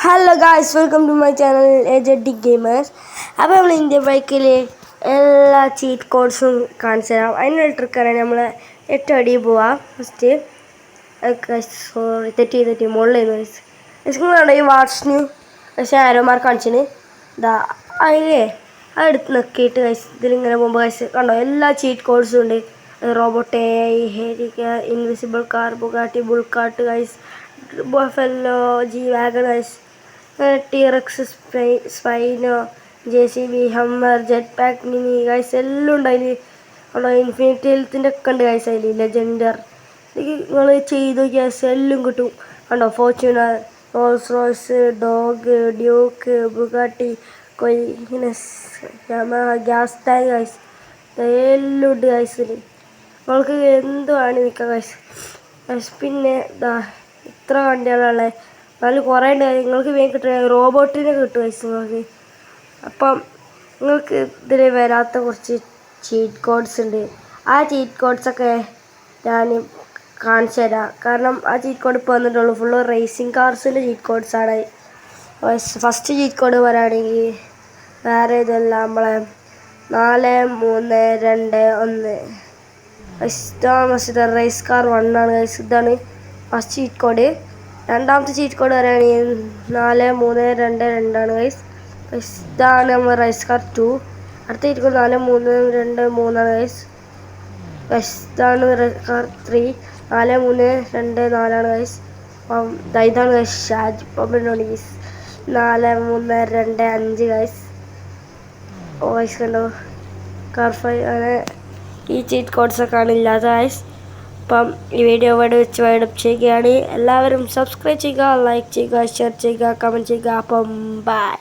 Hello guys, welcome to my channel AJD gamers. അപ്പോൾ നമ്മൾ India ബൈക്കിൽ എല്ലാ ചീറ്റ് കോഡ്സും കാണിച്ചു തരാം. അതിനുള്ള ട്രിക്കാണ് നമ്മൾ 8 അടി പോവാം. ഫസ്റ്റ് സോറി തെറ്റി മുകളിൽ നിങ്ങളാണ് ഈ വാട്സിന് പക്ഷേ ആരോമാർക്ക് കാണിച്ചിന് ഇതാ അതിലേ അതെടുത്ത് നോക്കിയിട്ട് ഗൈസ് ഇതിലിങ്ങനെ പോകുമ്പോൾ ഗൈസ് കണ്ടോ എല്ലാ ചീറ്റ് കോഡ്സും ഉണ്ട്. റോബോട്ട് AI, ഹെരിക, ഇൻവിസിബിൾ കാർ, ബുഗാട്ടി, ബുൾക്കാട്ട് guys, buffalo, G-Wagon guys, T-Rex, spino, JCB, Hummer, jet pack mini guys എല്ലാം ഉണ്ട് അതിൽ. അവിടെ ഇൻഫിനിറ്റി ഹെൽത്തിൻ്റെ ഒക്കെ ഉണ്ട് ഗൈസ് അതിൽ. ലെജൻഡർ നിങ്ങൾ ചെയ്ത് നോക്കിയാൽ എല്ലാം കിട്ടും. കണ്ടോ Fortuner, Rolls Royce, dog, duke, Bugatti, കൊയിനസ്, ഗ്യാസ് ടാങ്ക് ഗൈസ് എല്ലാം ഉണ്ട് ഗൈസിൽ. നിങ്ങൾക്ക് എന്തുവാണ് നിൽക്കുക ഗൈസ്. പിന്നെ ഇതാ ഇത്ര വണ്ടികളുള്ളത് അതിൽ കുറേ ഉണ്ട്. നിങ്ങൾക്ക് വേഗം കിട്ടുക റോബോട്ടിനെ കിട്ടും ഗൈസ് നിങ്ങൾക്ക്. അപ്പം നിങ്ങൾക്ക് ഇതിൽ വരാത്ത കുറച്ച് ചീറ്റ് കോഡ്സ് ഉണ്ട്. ആ ചീറ്റ് കോഡ്സൊക്കെ ഞാൻ കാണിച്ചു തരാം. കാരണം ആ ചീറ്റ് കോഡ് ഇപ്പോൾ വന്നിട്ടുള്ളൂ. ഫുള്ള് റേസിംഗ് കാർസിൻ്റെ ചീറ്റ് കോഡ്സാണ്. ഫസ്റ്റ് ചീറ്റ് കോഡ് പറയുകയാണെങ്കിൽ വേറെ ഇതല്ല, നമ്മളെ 4-3-2-1 ഇതാണ് റേസ് കാർ 1 ആണ് ഗൈസ്. ഇതാണ് ഫസ്റ്റ് ചീറ്റ് കോഡ്. രണ്ടാമത്തെ ചീറ്റ് കോഡ് പറയുകയാണെങ്കിൽ 4-3-2-2 ആണ് ഗൈസ്. ഇതാണ് നമ്മൾ റേസ് കാർ 2. അടുത്ത ചീറ്റ് കോഡ് 4-3-2-3 ആണ് ഗൈസ്. ഇതാണ് റേസ് കാർ 3 4-3-2-4 ആണ് ഗൈസ്. അപ്പം ഇതാണ് ഗൈസ് ഷാജ് പബ്ബിനോട് ഗൈസ് 4-3-2-5 ഗൈസ്. ഗൈസ് കണ്ടോ കാർ 5 അങ്ങനെ ഈ ചീറ്റ് കോഡ്സൊക്കെയാണ് ഇല്ലാത്ത ഗൈസ്. അപ്പം ഈ വീഡിയോ ഇവിടെ വെച്ച് വൈൻഡപ്പ് ചെയ്യുകയാണ്. എല്ലാവരും സബ്സ്ക്രൈബ് ചെയ്യുക, ലൈക്ക് ചെയ്യുക, ഷെയർ ചെയ്യുക, കമൻറ്റ് ചെയ്യുക. അപ്പം ബൈ.